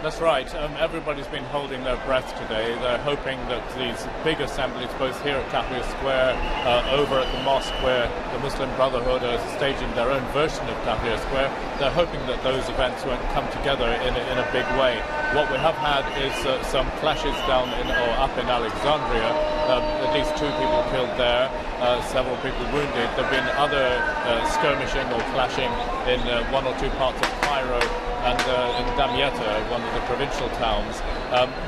That's right. Everybody's been holding their breath today. They're hoping that these big assemblies, both here at Tahrir Square, over at the mosque where the Muslim Brotherhood are staging their own version of Tahrir Square, they're hoping that those events won't come together in a big way. What we have had is some clashes down or up in Alexandria. At least 2 people killed there, several people wounded. There have been other skirmishing or clashing in 1 or 2 parts of Cairo and in Damietta, one of the provincial towns.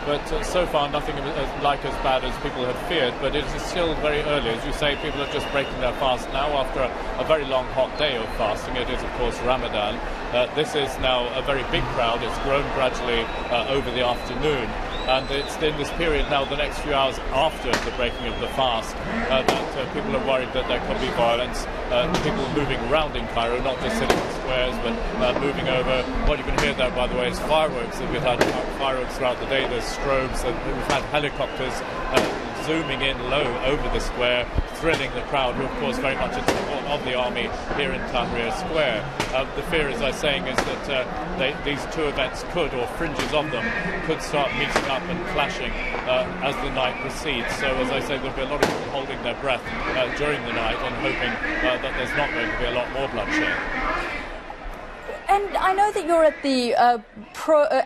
But so far nothing like as bad as people had feared, but it is still very early. As you say, people are just breaking their fast now after a very long hot day of fasting. It is of course Ramadan. This is now a very big crowd. It's grown gradually over the afternoon. And it's in this period now, the next few hours after the breaking of the fast, that people are worried that there could be violence. People moving around in Cairo, not just sitting in squares, but moving over. What you can hear there, by the way, is fireworks. We've had fireworks throughout the day. There's strobes. We've had helicopters zooming in low over the square, thrilling the crowd, who of course very much in support of the army here in Tahrir Square. The fear, as I was saying, is that these 2 events could, or fringes of them, could start meeting up and clashing as the night proceeds. So, as I say, there'll be a lot of people holding their breath during the night and hoping that there's not going to be a lot more bloodshed. And I know that you're at the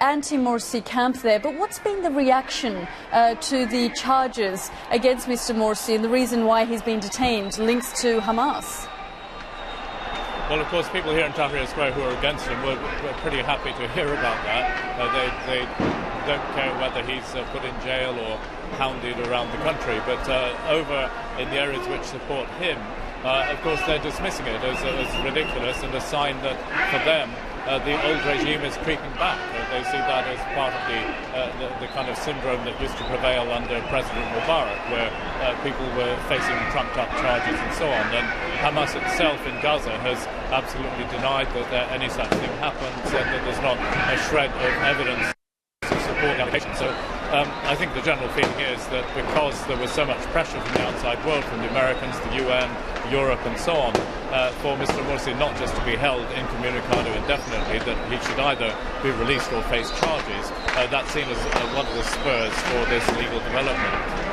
anti-Morsi camp there, but what's been the reaction to the charges against Mr. Morsi and the reason why he's been detained, links to Hamas? Well, of course, people here in Tahrir Square who are against him were pretty happy to hear about that. They don't care whether he's put in jail or hounded around the country, but over in the areas which support him, of course, they're dismissing it as ridiculous and a sign that, for them, the old regime is creeping back. They see that as part of the kind of syndrome that used to prevail under President Mubarak, where people were facing trumped-up charges and so on. And Hamas itself in Gaza has absolutely denied that any such thing happened, said that there's not a shred of evidence to support the allegation. So I think the general feeling is that because there was so much pressure from the outside world, from the Americans, the UN, Europe and so on, for Mr. Morsi not just to be held incommunicado indefinitely, that he should either be released or face charges, that's seen as one of the spurs for this legal development.